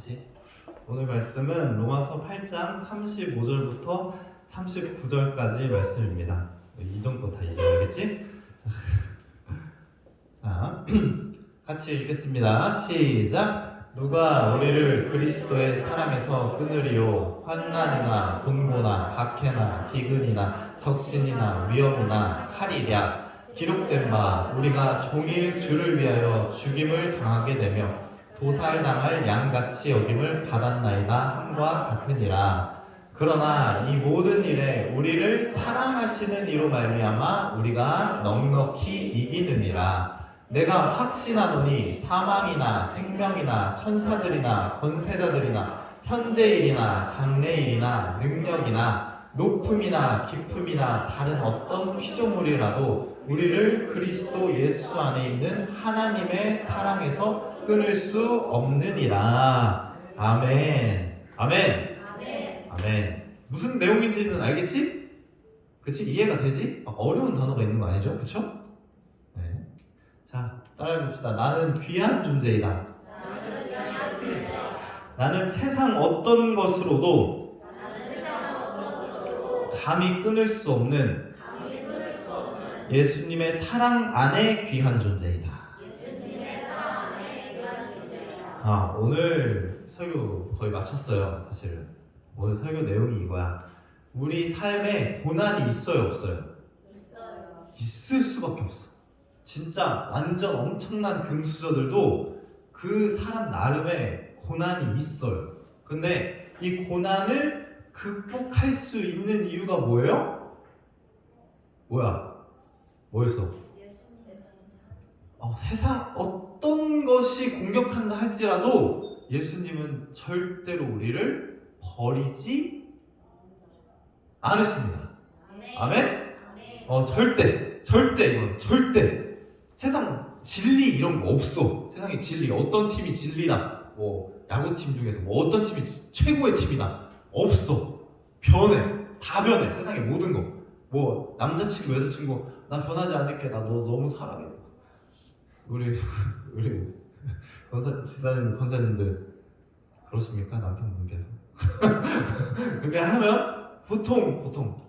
같이. 오늘 말씀은 로마서 8장 35절부터 39절까지 말씀입니다. 이 정도 다 잊어야겠지? 자, 같이 읽겠습니다. 시작! 누가 우리를 그리스도의 사랑에서 끊으리요? 환난이나 곤고나 박해나 기근이나 적신이나 위험이나 칼이랴. 기록된 바 우리가 종일 주를 위하여 죽임을 당하게 되며 도살당할 양같이 여김을 받았나이다 함과 같으니라. 그러나 이 모든 일에 우리를 사랑하시는 이로 말미암아 우리가 넉넉히 이기느니라. 내가 확신하노니 사망이나 생명이나 천사들이나 권세자들이나 현재일이나 장래일이나 능력이나 높음이나 깊음이나 다른 어떤 피조물이라도 우리를 그리스도 예수 안에 있는 하나님의 사랑에서 끊을 수 없느니라. 아멘. 아멘. 아멘. 아멘. 무슨 내용인지는 알겠지? 그치? 이해가 되지? 어려운 단어가 있는 거 아니죠? 그쵸? 네. 자, 따라해봅시다. 나는 귀한 존재이다. 나는 귀한 존재. 나는 세상 어떤 것으로도 나는 세상 어떤 것으로 감히 끊을 수 없는 감히 끊을 수 없는 예수님의 사랑 안에 귀한 존재이다. 예수님의 사랑 안에 귀한 존재이다. 아, 오늘 설교 거의 마쳤어요. 사실은 오늘 설교 내용이 이거야. 우리 삶에 고난이 있어요, 없어요? 있어요. 있을 수밖에 없어. 진짜 완전 엄청난 금수저들도 그 사람 나름의 고난이 있어요. 근데 이 고난을 극복할 수 있는 이유가 뭐예요? 뭐야? 뭐였어? 예수님의 세상 어떤 것이 공격한다 할지라도 예수님은 절대로 우리를 버리지 않으십니다. 아멘. 아멘? 아멘. 절대 이건 절대. 세상 진리 이런 거 없어. 세상에 진리, 어떤 팀이 진리다, 뭐 야구팀 중에서 뭐 어떤 팀이 최고의 팀이다, 없어. 변해. 다 변해. 세상의 모든 거. 뭐 남자친구, 여자친구, 나 변하지 않을게, 나 너 너무 사랑해. 우리 권사님들 그렇습니까? 남편분께서 그렇게 하면 보통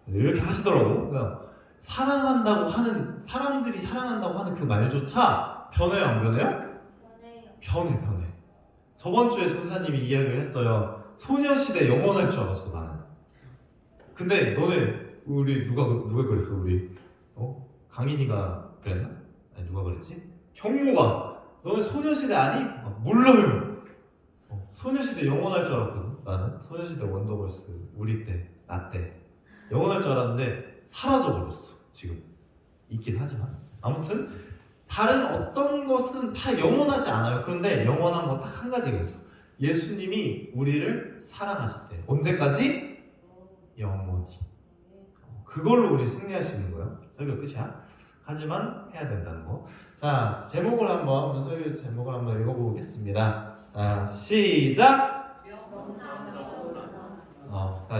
이렇게 하시더라고. 그냥 사랑한다고 하는, 사람들이 사랑한다고 하는 그 말조차 변해요, 안 변해요? 변해요. 변해. 저번 주에 손사님이 이야기를 했어요. 소녀시대 영원할 줄 알았어, 나는. 근데 너네, 우리 누가 그랬어? 우리 강인이가 그랬나? 아니, 누가 그랬지? 형모가 너네 소녀시대 아니? 몰라요. 소녀시대 영원할 줄 알았거든. 나는 소녀시대 원더걸스 우리 때, 나 때 영원할 줄 알았는데 사라져버렸어. 지금 있긴 하지만 아무튼 다른 어떤 것은 다 영원하지 않아요. 그런데 영원한 건 딱 한 가지가 있어. 예수님이 우리를 사랑하실 때. 언제까지? 영원히. 그걸로 우리 승리할 수 있는 거예요. 설교 끝이야. 하지만 해야 된다는 거. 자, 설교 제목을 한번 읽어보겠습니다. 자, 시작.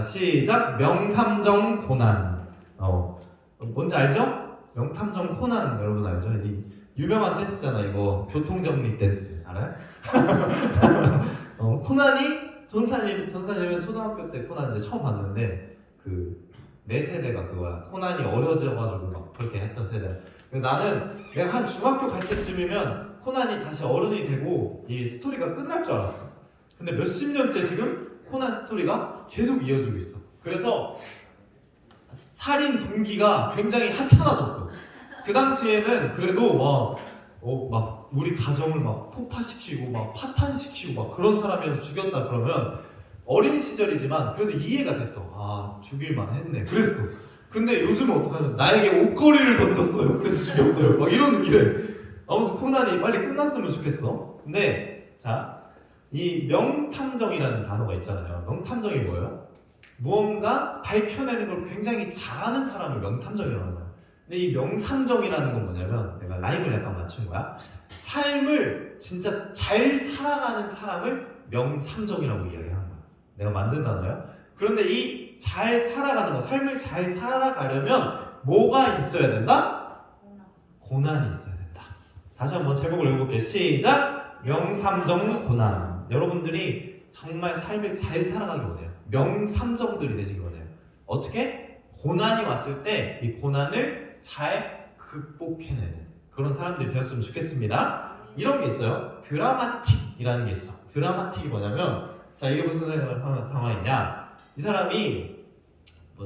시작. 명삼정 고난. 뭔지 알죠? 명탐정 코난 여러분 알죠? 이 유명한 댄스잖아. 이거 교통정리 댄스 알아요? 코난이 전사님은 초등학교 때 코난 이제 처음 봤는데 내 세대가 그거야. 코난이 어려져가지고 막 그렇게 했던 세대. 나는 내가 한 중학교 갈 때쯤이면 코난이 다시 어른이 되고 이 스토리가 끝날 줄 알았어. 근데 몇십 년째 지금 코난 스토리가 계속 이어지고 있어. 그래서 살인 동기가 굉장히 하찮아졌어. 그 당시에는 그래도 막 우리 가정을 막 폭파시키고 막 파탄시키고 막 그런 사람이라서 죽였다 그러면 어린 시절이지만 그래도 이해가 됐어. 아, 죽일만 했네. 그랬어. 근데 요즘은 어떡하냐? 나에게 옷걸이를 던졌어요. 그래서 죽였어요. 막 이래. 아무튼 코난이 빨리 끝났으면 좋겠어. 근데 자, 이 명탐정이라는 단어가 있잖아요. 명탐정이 뭐예요? 무언가 밝혀내는 걸 굉장히 잘하는 사람을 명탐정이라고 하잖아요. 근데 이 명삼정이라는 건 뭐냐면, 내가 라임을 약간 맞춘 거야. 삶을 진짜 잘 살아가는 사람을 명삼정이라고 이야기하는 거야. 내가 만든 단어야. 그런데 이 잘 살아가는 거, 삶을 잘 살아가려면 뭐가 있어야 된다? 고난이 있어야 된다. 다시 한번 제목을 읽어볼게요. 시작! 명삼정 고난. 여러분들이 정말 삶을 잘 살아가기 원해요. 명삼정들이 되시기 원해요. 어떻게? 고난이 왔을 때 이 고난을 잘 극복해내는 그런 사람들이 되었으면 좋겠습니다. 이런 게 있어요. 드라마틱이라는 게 있어. 드라마틱이 뭐냐면, 자, 이게 무슨 상황이냐? 이 사람이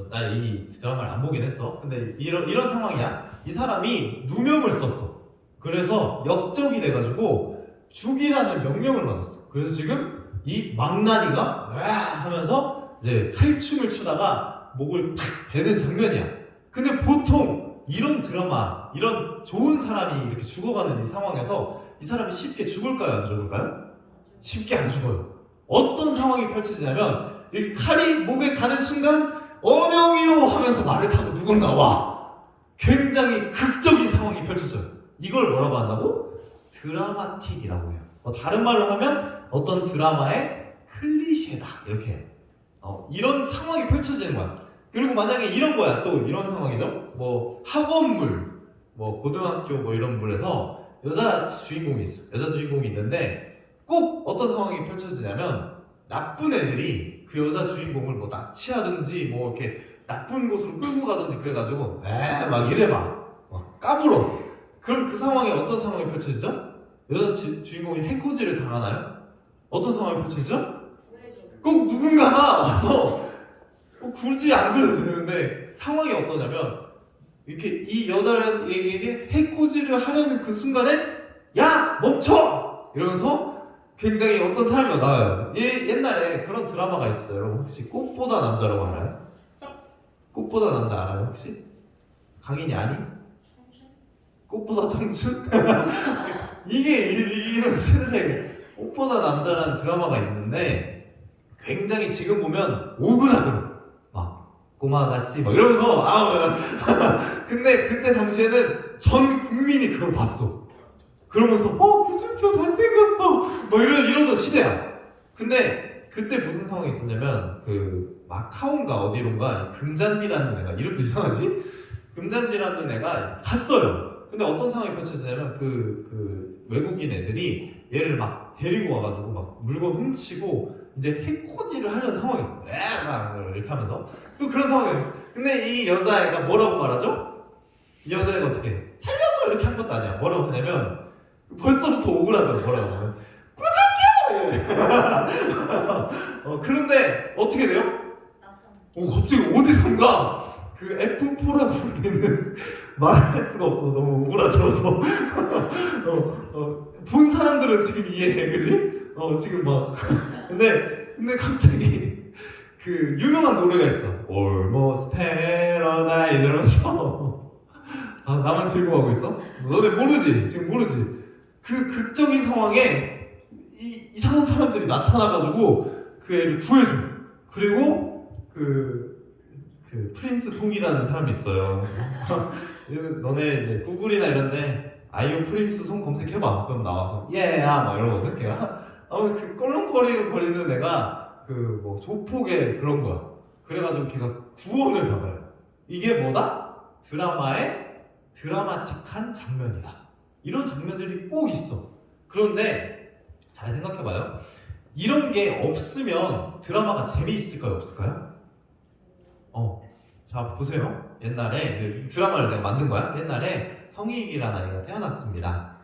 나 이 드라마를 안 보긴 했어. 근데 이런 상황이야. 이 사람이 누명을 썼어. 그래서 역적이 돼가지고 죽이라는 명령을 받았어. 그래서 지금 이 망나니가 와 하면서 이제 칼춤을 추다가 목을 탁 베는 장면이야. 근데 보통 이런 드라마, 이런 좋은 사람이 이렇게 죽어가는 이 상황에서 이 사람이 쉽게 죽을까요? 안 죽을까요? 쉽게 안 죽어요. 어떤 상황이 펼쳐지냐면 이 칼이 목에 가는 순간 어명이요 하면서 말을 타고 누군가 와. 굉장히 극적인 상황이 펼쳐져요. 이걸 뭐라고 한다고? 드라마틱이라고 해요. 다른 말로 하면 어떤 드라마의 클리셰다 이렇게 해요. 이런 상황이 펼쳐지는 거야. 그리고 만약에 이런 거야. 또 이런 상황이죠. 뭐 학원물, 뭐 고등학교 뭐 이런 물에서 여자 주인공이 있어. 여자 주인공이 있는데 꼭 어떤 상황이 펼쳐지냐면 나쁜 애들이 그 여자 주인공을 뭐 납치하든지 뭐 이렇게 나쁜 곳으로 끌고 가든지 그래가지고 막 이래 막 까불어. 그럼 그 상황에 어떤 상황이 펼쳐지죠? 여자 주인공이 해코지를 당하나요? 어떤 상황이 펼쳐지죠? 꼭 누군가가 와서 굳이 안 그래도 되는데 상황이 어떠냐면 이렇게 이 여자에게 해코지를 하려는 그 순간에 야 멈춰! 이러면서 굉장히 어떤 사람이 나와요. 옛날에 그런 드라마가 있어요. 여러분 혹시 꽃보다 남자라고 알아요? 꽃보다 남자 알아요 혹시? 강인이 아니? 꽃보다 청춘? 이게 이런 센세 꽃보다 남자라는 드라마가 있는데 굉장히 지금 보면 오그라들어. 막 꼬마 아가씨 막 이러면서 근데 그때 당시에는 전 국민이 그걸 봤어. 그러면서 구준표 잘생겼어 뭐 이러던 시대야. 근데 그때 무슨 상황이 있었냐면 그 마카오인가 어디론가 금잔디라는 애가 이름도 이상하지? 금잔디라는 애가 갔어요. 근데 어떤 상황이 펼쳐지냐면 그 외국인 애들이 얘를 막 데리고 와가지고 막 물건 훔치고 이제 해코지를 하려는 상황이 있어. 막 이렇게 하면서 또 그런 상황이에요. 근데 이 여자애가 뭐라고 말하죠? 이 여자애가 어떻게 살려줘 이렇게 한 것도 아니야. 뭐라고 하냐면 벌써부터 오그라들어. 뭐라고 하냐면 꾸준히 그런데 어떻게 돼요? 갑자기 어디선가 그 F4라고 불리는 말할 수가 없어. 너무 오그라들어서 본 사람들은 지금 이해해, 그지? 지금 막 근데 갑자기 그 유명한 노래가 있어. Almost Paradise 이러면서 나만 즐거워하고 있어? 너네 모르지? 지금 모르지? 그 극적인 상황에 이상한 사람들이 나타나가지고 그 애를 구해줘. 그리고 그 프린스 송이라는 사람이 있어요. 너네 이제 구글이나 이런데 아이유 프린스 송 검색해봐. 그럼 나와. 막 이러거든. 걔가 그 껄렁거리는 애가 그 뭐 조폭의 그런 거야. 그래가지고 걔가 구원을 받아요. 이게 뭐다? 드라마의 드라마틱한 장면이다. 이런 장면들이 꼭 있어. 그런데 잘 생각해봐요. 이런 게 없으면 드라마가 재미있을까요? 없을까요? 자 보세요. 옛날에 이제 드라마를 내가 만든 거야. 옛날에 성익이라는 아이가 태어났습니다.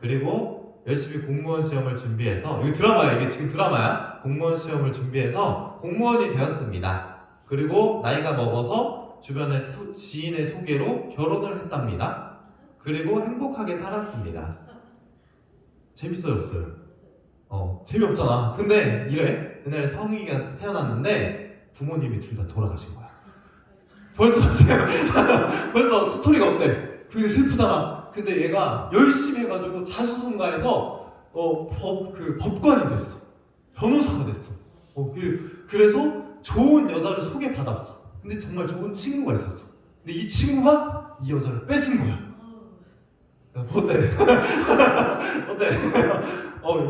그리고 열심히 공무원 시험을 준비해서, 이게 드라마야. 이게 지금 드라마야. 공무원 시험을 준비해서 공무원이 되었습니다. 그리고 나이가 먹어서 주변의 지인의 소개로 결혼을 했답니다. 그리고 행복하게 살았습니다. 재밌어요, 없어요? 재미없잖아. 근데 이래. 옛날에 성희가 태어났는데 부모님이 둘 다 돌아가신 거야. 벌써 스토리가 어때? 그게 슬프잖아. 근데 얘가 열심히 해가지고 자수성가해서 법관이 됐어. 변호사가 됐어. 그래서 좋은 여자를 소개받았어. 근데 정말 좋은 친구가 있었어. 근데 이 친구가 이 여자를 뺏은 거야. 어때?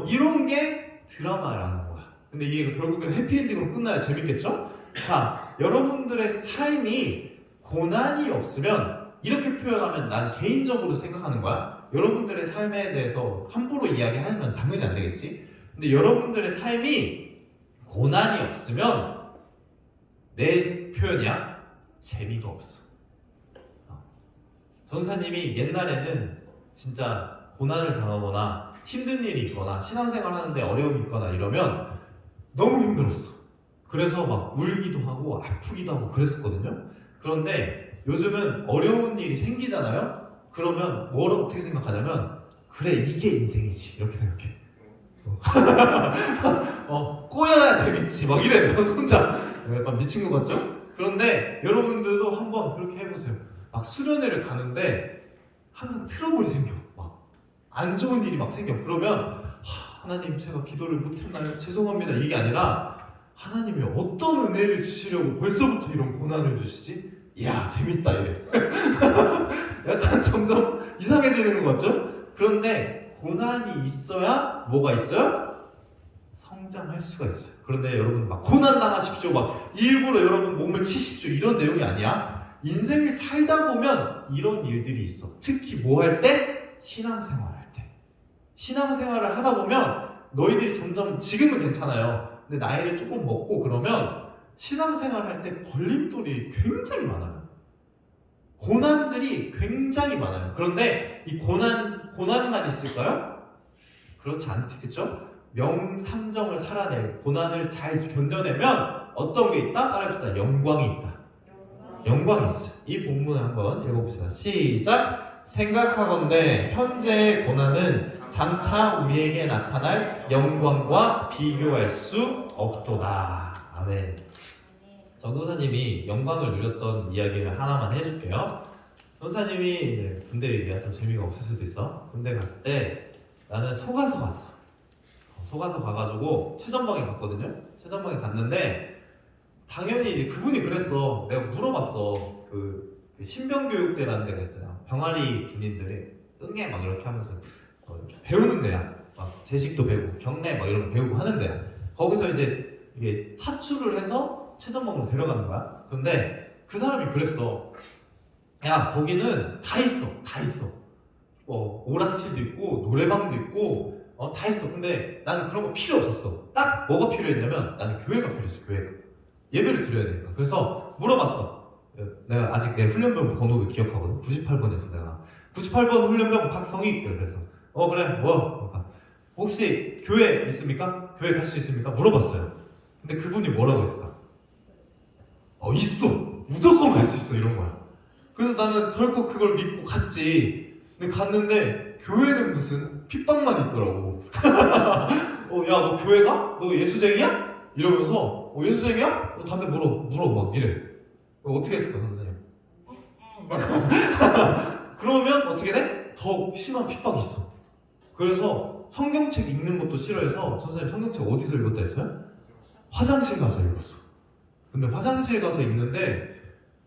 이런 게 드라마라는 거야. 근데 이게 결국엔 해피엔딩으로 끝나야 재밌겠죠? 자, 여러분들의 삶이 고난이 없으면, 이렇게 표현하면 난 개인적으로 생각하는 거야. 여러분들의 삶에 대해서 함부로 이야기하면 당연히 안 되겠지? 근데 여러분들의 삶이 고난이 없으면 내 표현이야 재미가 없어. 전사님이 옛날에는 진짜 고난을 당하거나 힘든 일이 있거나 신앙생활 하는데 어려움이 있거나 이러면 너무 힘들었어. 그래서 막 울기도 하고 아프기도 하고 그랬었거든요. 그런데 요즘은 어려운 일이 생기잖아요. 그러면 어떻게 생각하냐면 그래 이게 인생이지 이렇게 생각해. 꼬여야 재밌지 막 이래. 난 혼자 약간 미친 것 같죠? 그런데 여러분들도 한번 그렇게 해보세요. 막 수련회를 가는데 항상 트러블이 생겨. 막 안 좋은 일이 막 생겨. 그러면 하나님 제가 기도를 못했나요? 죄송합니다. 이게 아니라 하나님이 어떤 은혜를 주시려고 벌써부터 이런 고난을 주시지? 이야 재밌다 이래. 약간 점점 이상해지는 것 같죠? 그런데 고난이 있어야 뭐가 있어요? 성장할 수가 있어요. 그런데 여러분 막 고난 당하십시오 막 일부러 여러분 몸을 치십시오 이런 내용이 아니야. 인생을 살다 보면 이런 일들이 있어. 특히 뭐 할 때? 신앙생활 할 때. 신앙생활을 하다 보면 너희들이 점점 지금은 괜찮아요. 근데 나이를 조금 먹고 그러면 신앙생활 할 때 걸림돌이 굉장히 많아요. 고난들이 굉장히 많아요. 그런데 이 고난만 있을까요? 그렇지 않겠죠? 명삼정을 살아내고 고난을 잘 견뎌내면 어떤 게 있다? 따라합시다. 영광이 있다. 영광이 있어요. 이 본문을 한번 읽어봅시다. 시작! 생각하건대 현재의 고난은 장차 우리에게 나타날 영광과 비교할 수 없도다. 아멘. 전도사님이 영광을 누렸던 이야기를 하나만 해줄게요. 전도사님이 군대 얘기가 좀 재미가 없을 수도 있어. 군대 갔을 때 나는 속아서 갔어. 속아서 가가지고 최전방에 갔거든요. 최전방에 갔는데 당연히 이제 그분이 그랬어. 내가 물어봤어. 그 신병교육대라는 데가 있어요. 병아리 군인들이 응애 막 이렇게 하면서 이렇게 배우는 데야. 막 제식도 배우고 경례 막 이런 거 배우고 하는 데야. 거기서 이제 이게 차출을 해서 최전방으로 데려가는 거야. 근데 그 사람이 그랬어. 야 거기는 다 있어. 다 있어. 오락실도 있고 노래방도 있고 다 있어. 근데 나는 그런 거 필요 없었어. 딱 뭐가 필요했냐면 나는 교회가 필요했어. 교회가. 예배를 드려야 되니까. 그래서 물어봤어. 내가 아직 내 훈련병 번호도 기억하거든. 98번이었어 내가. 98번 훈련병 박성희. 그래서 그래 뭐 혹시 교회 있습니까? 교회 갈 수 있습니까? 물어봤어요. 근데 그분이 뭐라고 했을까? 있어. 무조건 갈 수 있어 이런 거야. 그래서 나는 덜컥 그걸 믿고 갔지. 근데 갔는데 교회는 무슨 핍박만 있더라고. 야 너 교회 가? 너 예수쟁이야? 이러면서 예수쟁이야? 너 담배 물어 막 이래. 어떻게 했을까 선생님? 그러면 어떻게 돼? 더 심한 핍박이 있어. 그래서 성경책 읽는 것도 싫어해서 선생님 성경책 어디서 읽었다 했어요? 화장실 가서 읽었어. 근데 화장실 가서 읽는데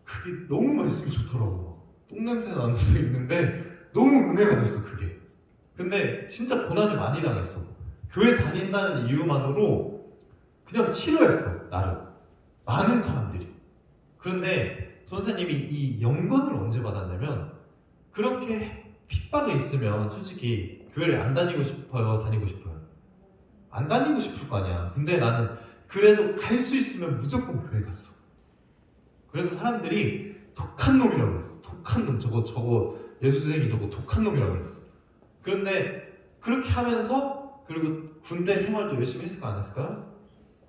그게 너무 말씀이 좋더라고. 똥냄새 나면서 읽는데 너무 은혜가 됐어 그게. 근데 진짜 고난을 많이 당했어. 교회 다닌다는 이유만으로 그냥 싫어했어 나를. 많은 사람들이. 그런데 전사님이 이 영광을 언제 받았냐면 그렇게 핍박이 있으면 솔직히 교회를 안 다니고 싶어요? 다니고 싶어요? 안 다니고 싶을 거 아니야. 근데 나는 그래도 갈 수 있으면 무조건 교회 갔어. 그래서 사람들이 독한 놈이라고 그랬어. 독한 놈. 저거 예수쟁이 저거 독한 놈이라고 그랬어. 그런데 그렇게 하면서 그리고 군대 생활도 열심히 했을까 안 했을까요?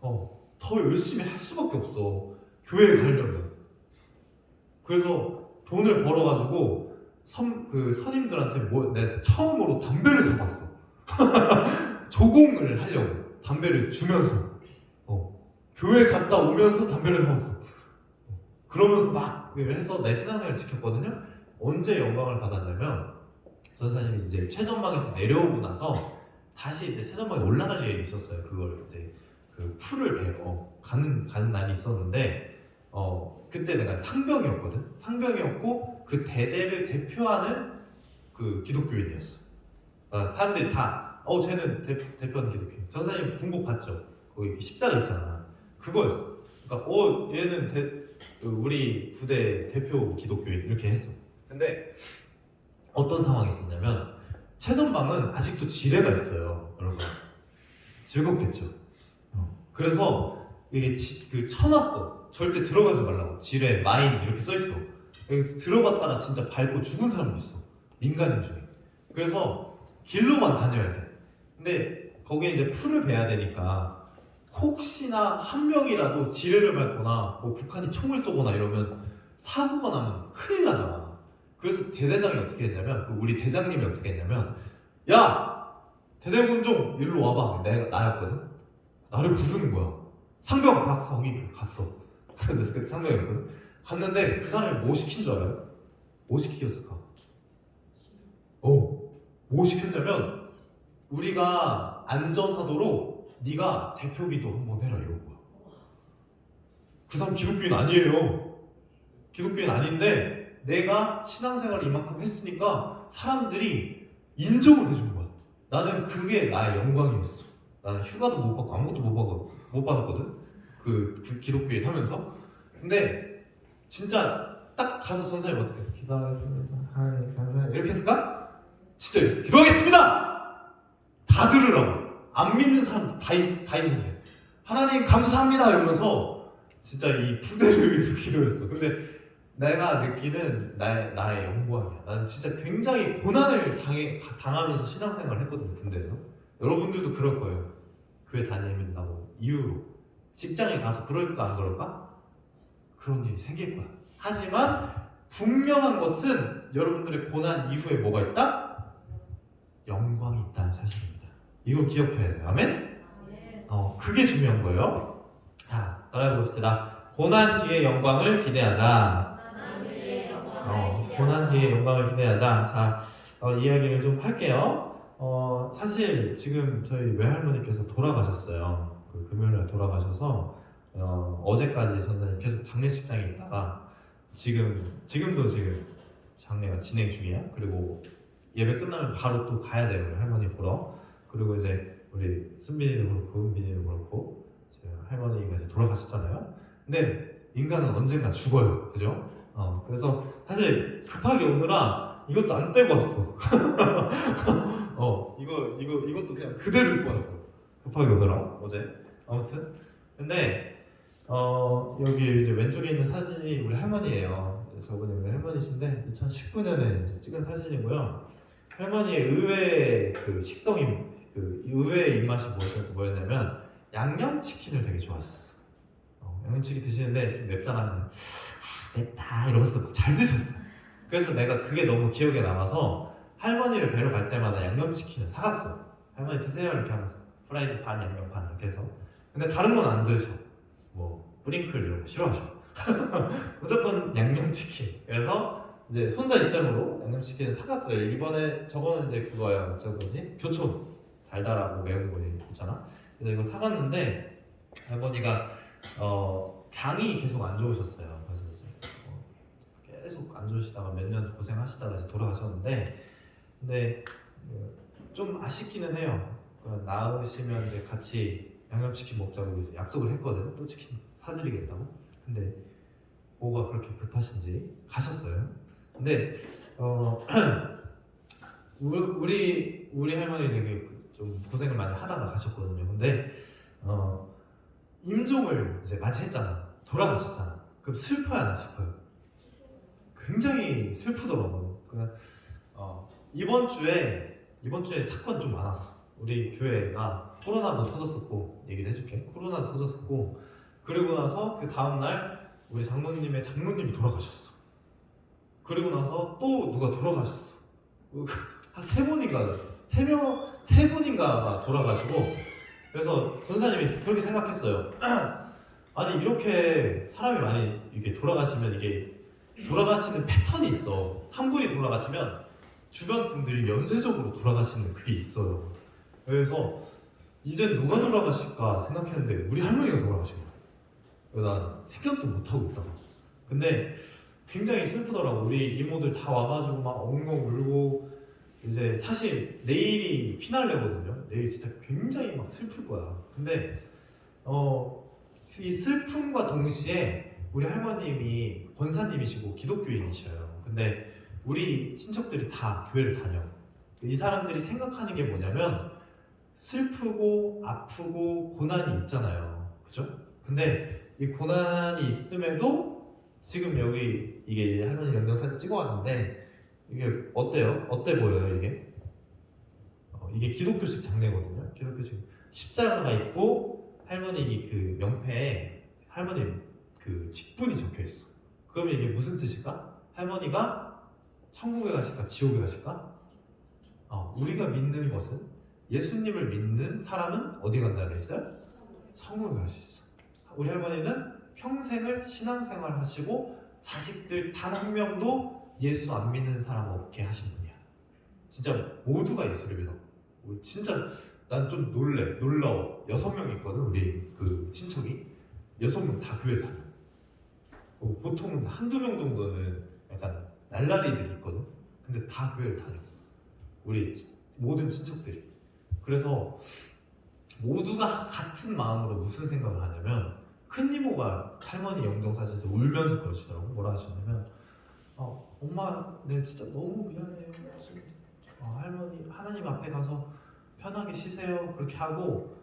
더 열심히 할 수밖에 없어. 교회에 가려면. 그래서 돈을 벌어가지고 선임들한테 내가 처음으로 담배를 사봤어. 조공을 하려고 담배를 주면서 교회 갔다 오면서 담배를 사봤어. 그러면서 막 해서 내 신앙생활을 지켰거든요. 언제 영광을 받았냐면 전사님이 이제 최전방에서 내려오고 나서 다시 이제 최전방에 올라갈 일이 있었어요. 그걸 이제 그 풀을 베러 가는 날이 있었는데 그때 내가 상병이었거든. 상병이었고 그 대대를 대표하는 그 기독교인이었어. 그러니까 사람들이 다 쟤는 대표하는 기독교인. 전사님 군복 봤죠? 거기 십자가 있잖아. 그거였어. 그러니까 얘는 우리 부대 대표 기독교인 이렇게 했어. 근데 어떤 상황이 있었냐면 최전방은 아직도 지뢰가 있어요. 여러분 즐겁겠죠. 그래서 이게 쳐놨어. 절대 들어가지 말라고. 지뢰, 마인 이렇게 써있어. 여기 들어갔다가 진짜 밟고 죽은 사람도 있어. 민간인 중에. 그래서 길로만 다녀야 돼. 근데 거기에 이제 풀을 베야 되니까 혹시나 한 명이라도 지뢰를 밟거나 뭐 북한이 총을 쏘거나 이러면 사고가 나면 큰일 나잖아. 그래서 대대장이 어떻게 했냐면 우리 대장님이 어떻게 했냐면 야! 대대군종 일로 와봐. 나였거든. 나를 부르는 거야. 상병 박성희 갔어. 그래서 그때 상병이었거든. 갔는데 그 사람이 뭐 시킨 줄 알아요? 뭐 시켰을까? 뭐 시켰냐면 우리가 안전하도록 네가 대표기도 한번 해라 이런 거야. 그 사람 기독교인 아니에요. 기독교인 아닌데 내가 신앙생활을 이만큼 했으니까 사람들이 인정을 해준 거야. 나는 그게 나의 영광이었어. 나는 휴가도 못 받고 아무것도 못 받았거든. 그 기독교인 하면서. 근데 진짜 딱 가서 선생님 어떻게 기도하겠습니다. 하나님 감사해요. 이렇게 했을까? 진짜 이랬어. 기도하겠습니다. 다 들으라고. 안 믿는 사람도 다 있는데 하나님 감사합니다 이러면서 진짜 이 부대를 위해서 기도했어. 근데 내가 느끼는 나의 영광이야. 나는 진짜 굉장히 고난을 당하면서 신앙생활을 했거든요. 군대에서. 여러분들도 그럴 거예요. 교회 다니는다고 이유로 직장에 가서 그럴까 안 그럴까? 그런 일이 생길 거야. 하지만 분명한 것은 여러분들의 고난 이후에 뭐가 있다? 영광이 있다는 사실입니다. 이걸 기억해야 돼요. 아멘? 그게 중요한 거예요. 자, 따라해봅시다. 고난 뒤에 영광을 기대하자. 고난 뒤에 영광을 기대하자. 자, 이야기를 좀 할게요. 사실 지금 저희 외할머니께서 돌아가셨어요. 그 금요일날 돌아가셔서 어제까지 선생님 계속 장례식장에 있다가 지금도 장례가 진행 중이야. 그리고 예배 끝나면 바로 또 가야 돼요. 우리 할머니 보러. 그리고 이제 우리 순빈이도 그렇고 은빈이도 그렇고 제 할머니가 이제 돌아가셨잖아요. 근데 인간은 언젠가 죽어요. 그죠? 그래서 사실 급하게 오느라 이것도 안 빼고 왔어. 이것도 그냥 그대로 입고 왔어. 급하게 오느라 어제. 아무튼 근데 여기 이제 왼쪽에 있는 사진이 우리 할머니예요. 저분이 우리 할머니신데 2019년에 이제 찍은 사진이고요. 할머니의 의외의 그 식성이 의외의 입맛이 뭐였냐면 양념치킨을 되게 좋아하셨어. 양념치킨 드시는데 좀 맵잖아. 맵다 이러면서 잘 드셨어. 그래서 내가 그게 너무 기억에 남아서 할머니를 뵈러 갈 때마다 양념치킨을 사갔어. 할머니 드세요 이렇게 하면서 프라이드 반 양념 반 이렇게 해서. 근데 다른 건 안 드셔. 뭐 브링클 이런 거 싫어하셔. 무조건 양념치킨. 그래서 이제 손자 입장으로 양념치킨을 사갔어요. 이번에 저거는 이제 그거예요. 교촌 달달하고 매운 거 있잖아. 그래서 이거 사갔는데 할머니가 장이 계속 안 좋으셨어요. 그래서 이제 계속 안 좋으시다가 몇 년 고생하시다가 이제 돌아가셨는데, 근데 좀 아쉽기는 해요. 나으시면 이제 같이 양념치킨 먹자고 이제 약속을 했거든. 또 치킨 사드리겠다고. 근데 뭐가 그렇게 급하신지 가셨어요. 근데 우리 할머니 되게 좀 고생을 많이 하다가 가셨거든요. 근데 임종을 이제 맞이했잖아. 돌아가셨잖아. 그럼 슬퍼야 안 슬퍼요? 굉장히 슬프더라고요. 이번 주에 사건 좀 많았어. 우리 교회가 코로나도 터졌었고, 얘기를 해줄게. 코로나도 터졌었고, 그리고 나서 그 다음날 우리 장모님이 돌아가셨어. 그리고 나서 또 누가 돌아가셨어. 한 세 분인가 돌아가시고. 그래서 전사님이 그렇게 생각했어요. 아니 이렇게 사람이 많이 이게 돌아가시면 이게 돌아가시는 패턴이 있어. 한 분이 돌아가시면 주변 분들이 연쇄적으로 돌아가시는 그게 있어요. 그래서 이제 누가 돌아가실까 생각했는데 우리 할머니가 돌아가신 거야. 난 생각도 못하고 있다가. 근데 굉장히 슬프더라고. 우리 이모들 다 와가지고 막 엉엉 울고. 이제 사실 내일이 피날레거든요. 내일 진짜 굉장히 막 슬플 거야. 근데 이 슬픔과 동시에 우리 할머님이 권사님이시고 기독교인이셔요. 근데 우리 친척들이 다 교회를 다녀. 이 사람들이 생각하는 게 뭐냐면 슬프고 아프고 고난이 있잖아요. 그죠? 근데 이 고난이 있음에도 지금 여기 이게 할머니 영정사진 찍어왔는데 이게 어때요? 어때 보여요 이게? 이게 기독교식 장례거든요. 기독교식 십자가가 있고 할머니 그 명패에 할머니 그 직분이 적혀 있어. 그러면 이게 무슨 뜻일까? 할머니가 천국에 가실까 지옥에 가실까? 우리가 믿는 것은 예수님을 믿는 사람은 어디 간다 그랬어요? 천국에 갈 수 있어. 우리 할머니는 평생을 신앙생활 하시고 자식들 단 한 명도 예수 안 믿는 사람 없게 하신 분이야. 진짜 모두가 예수를 믿어. 진짜 난 좀 놀라워. 6명 있거든 우리 그 친척이. 6명 다 교회 다녀. 보통은 한두 명 정도는 약간 날라리들이 있거든. 근데 다 교회를 다녀. 우리 모든 친척들이. 그래서 모두가 같은 마음으로 무슨 생각을 하냐면 큰 이모가 할머니 영정사진에서 울면서 그러시더라고. 뭐라 하셨냐면 엄마 내 진짜 너무 미안해요. 할머니 하나님 앞에 가서 편하게 쉬세요. 그렇게 하고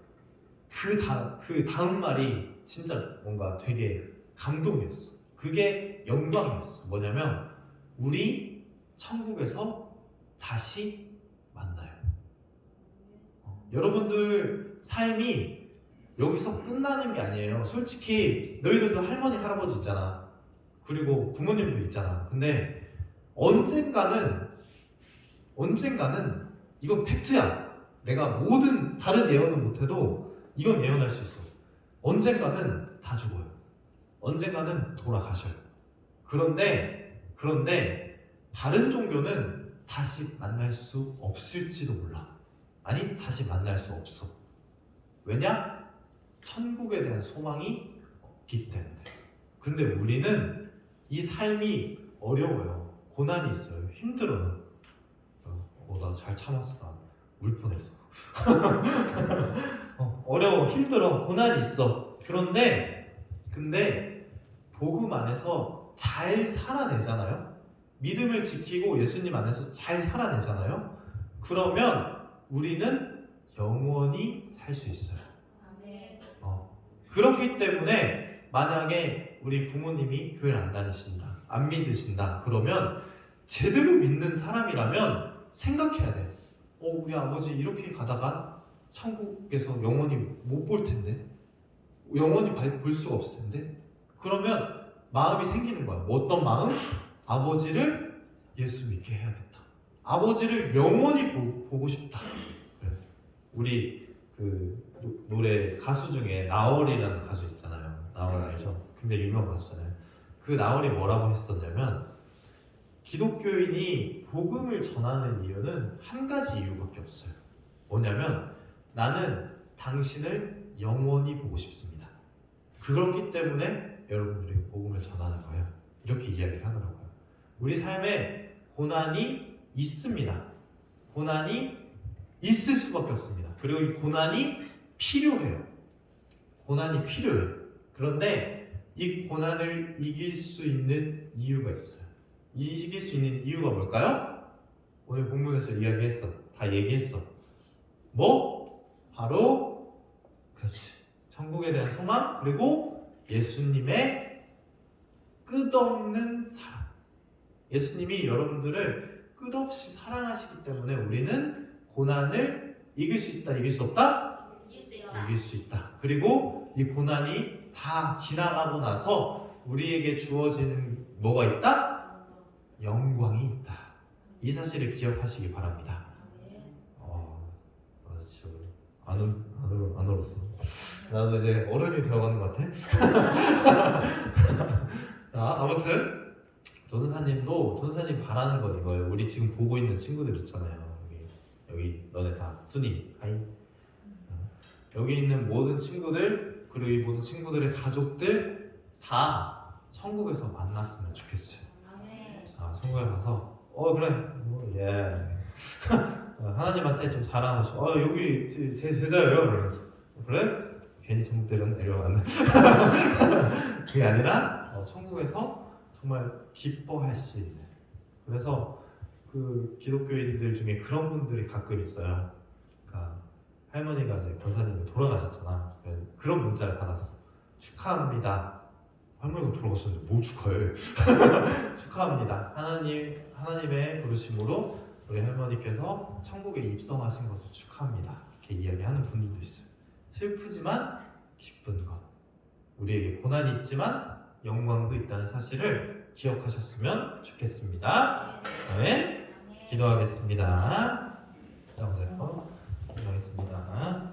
그 다음 말이 진짜 뭔가 되게 감동이었어. 그게 영광이었어. 뭐냐면 우리 천국에서 다시 만나요. 여러분들 삶이 여기서 끝나는 게 아니에요. 솔직히 너희들도 할머니 할아버지 있잖아. 그리고 부모님도 있잖아. 근데 언젠가는 이건 팩트야. 내가 모든 다른 예언은 못해도 이건 예언할 수 있어. 언젠가는 다 죽어요. 언젠가는 돌아가셔요. 그런데 다른 종교는 다시 만날 수 없을지도 몰라. 아니 다시 만날 수 없어. 왜냐? 천국에 대한 소망이 없기 때문에. 근데 우리는 이 삶이 어려워요. 고난이 있어요. 힘들어요. 나 잘 참았어. 나 울 뻔했어. 어려워, 힘들어, 고난이 있어. 근데 복음 안에서 잘 살아내잖아요. 믿음을 지키고 예수님 안에서 잘 살아내잖아요. 그러면 우리는 영원히 살 수 있어요. 그렇기 때문에 만약에 우리 부모님이 교회를 안 다니신다, 안 믿으신다, 그러면 제대로 믿는 사람이라면 생각해야 돼. 우리 아버지 이렇게 가다가 천국에서 영원히 못 볼 텐데, 영원히 볼 수가 없을 텐데. 그러면 마음이 생기는 거야. 어떤 마음? 아버지를 예수 믿게 해야겠다. 아버지를 영원히 보고 싶다. 우리 그 노래 가수 중에 나얼이라는 가수 있잖아요. 나얼 알죠? 굉장히 유명한 가수잖아요. 그 나얼이 뭐라고 했었냐면 기독교인이 복음을 전하는 이유는 한 가지 이유밖에 없어요. 뭐냐면 나는 당신을 영원히 보고 싶습니다. 그렇기 때문에 여러분들이 복음을 전하는 거예요. 이렇게 이야기를 하더라고요. 우리 삶에 고난이 있습니다. 고난이 있을 수밖에 없습니다. 그리고 이 고난이 필요해요. 고난이 필요해요. 그런데 이 고난을 이길 수 있는 이유가 있어요. 이길 수 있는 이유가 뭘까요? 오늘 본문에서 이야기했어. 다 얘기했어. 뭐? 바로 그렇지. 천국에 대한 소망, 그리고 예수님의 끝없는 사랑. 예수님이 여러분들을 끝없이 사랑하시기 때문에 우리는 고난을 이길 수 있다, 이길 수 없다? 이길 수 있다. 그리고 이 고난이 다 지나가고 나서 우리에게 주어지는 뭐가 있다? 영광이 있다. 이 사실을 기억하시기 바랍니다. 나 진짜 안 울었어. 나도 이제 어른이 되어가는 것 같아. 아무튼 전도사님 바라는 건 이거예요. 우리 지금 보고 있는 친구들 있잖아요. 여기 너네 다 순이 하이. 여기 있는 모든 친구들, 그리고 이 모든 친구들의 가족들 다 천국에서 만났으면 좋겠어요. 천국에 가서 그래 예 하나님한테 좀 자랑하고 싶어. 여기 제 제자예요. 그러면서 그래? 괜히 천국 데려가면 안 돼. 그게 아니라 천국에서 정말 기뻐할 수 있는. 그래서 그 기독교인들 중에 그런 분들이 가끔 있어요. 그러니까 할머니가 이제 권사님이 돌아가셨잖아. 그런 문자를 받았어. 축하합니다. 할머니가 돌아가셨는데 뭘 축하해? 축하합니다. 하나님의 부르심으로 우리 할머니께서 천국에 입성하신 것을 축하합니다. 이렇게 이야기하는 분들도 있어요. 슬프지만 기쁜 것. 우리에게 고난이 있지만 영광도 있다는 사실을 기억하셨으면 좋겠습니다. 아멘. 기도하겠습니다. 자, 보세요. 기도하겠습니다.